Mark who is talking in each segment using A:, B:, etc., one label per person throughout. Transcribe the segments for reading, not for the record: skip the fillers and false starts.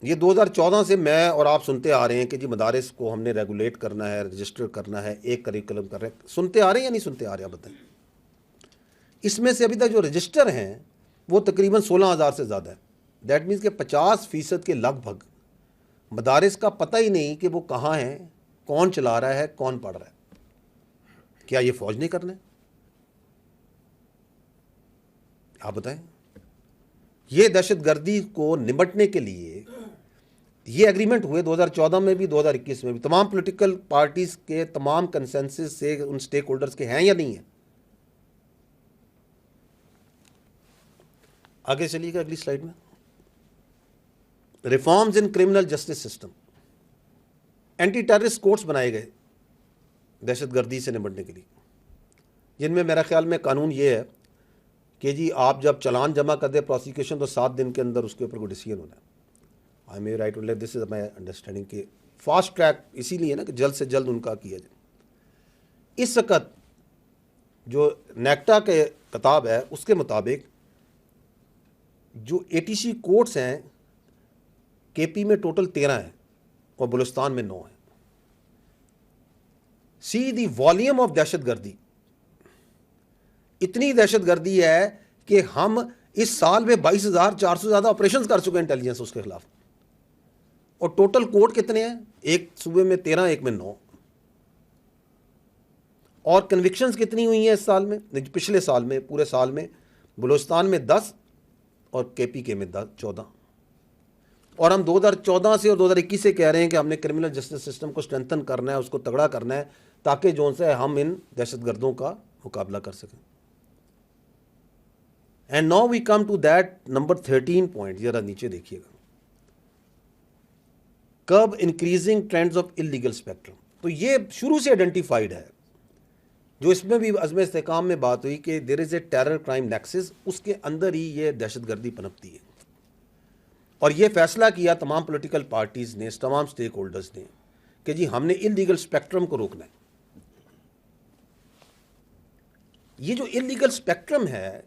A: یہ 2014 سے میں اور آپ سنتے آ رہے ہیں کہ جی مدارس کو ہم نے ریگولیٹ کرنا ہے، رجسٹر کرنا ہے، ایک کریکولم کر رہے ہیں. سنتے آ رہے ہیں یا نہیں سنتے آ رہے ہیں بتائیں. اس میں سے ابھی تک جو رجسٹر ہیں وہ تقریباً 16,000 سے زیادہ ہے. دیٹ مینس کہ 50% کے لگ بھگ مدارس کا پتہ ہی نہیں کہ وہ کہاں ہیں، کون چلا رہا ہے، کون پڑھ رہا ہے. کیا یہ فوج نہیں کرنا ہے؟ آپ بتائیں. یہ دہشت گردی کو نمٹنے کے لیے یہ ایگریمنٹ ہوئے 2014 میں بھی 2021 میں بھی. تمام پولیٹیکل پارٹیز کے تمام کنسنسس سے ان سٹیک ہولڈرز کے ہیں یا نہیں ہیں؟ آگے چلیے گا اگلی سلائیڈ میں. Reforms in criminal justice system. Anti terrorist courts بنائے گئے دہشت گردی سے نمٹنے کے لیے، جن میں میرا خیال میں قانون یہ ہے کہ جی آپ جب چلان جمع کر دیں پروسیکیوشن تو 7 دن کے اندر اس کے اوپر کوئی ڈیسیجن ہونا ہے. I may right to this is my understanding کہ فاسٹ ٹریک اسی لیے نا کہ جلد سے جلد ان کا کیا جائے. اس وقت جو نیکٹا کے کتاب ہے اس کے مطابق جو ATC کورٹس ہیں KP میں ٹوٹل 13 ہیں اور بلوچستان میں 9 ہیں. سی دی والیوم آف دہشت گردی. اتنی دہشت گردی ہے کہ ہم اس سال میں 22,400 سے زیادہ آپریشنز کر چکے ہیں انٹیلیجنس اس کے خلاف. اور ٹوٹل کوٹ کتنے ہیں؟ ایک صوبے میں 13، ایک میں 9. اور کنوکشنز کتنی ہوئی ہیں اس سال میں، پچھلے سال میں پورے سال میں؟ بلوچستان میں 10 اور KP کے میں 14. اور ہم 2014 سے اور 2021 سے کہہ رہے ہیں کہ ہم نے کرمنل جسٹس سسٹم کو اسٹرینتھن کرنا ہے، اس کو تگڑا کرنا ہے تاکہ جو سے ہم ان دہشت گردوں کا مقابلہ کر سکیں. And now we come to that number 13 point. ذرا نیچے دیکھیے گا. Curb increasing trends of illegal spectrum. تو یہ شروع سے آئیڈینٹیفائڈ ہے، جو اس میں بھی عزم استحکام میں بات ہوئی کہ دیر از اے ٹیرر کرائم نیکسس، اس کے اندر ہی یہ دہشت گردی پنپتی ہے. اور یہ فیصلہ کیا تمام پولیٹیکل پارٹیز نے، تمام سٹیک ہولڈرز نے کہ جی ہم نے انلیگل اسپیکٹرم کو روکنا ہے. یہ جو انلیگل اسپیکٹرم ہے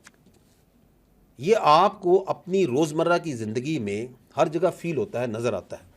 A: یہ آپ کو اپنی روزمرہ کی زندگی میں ہر جگہ فیل ہوتا ہے، نظر آتا ہے.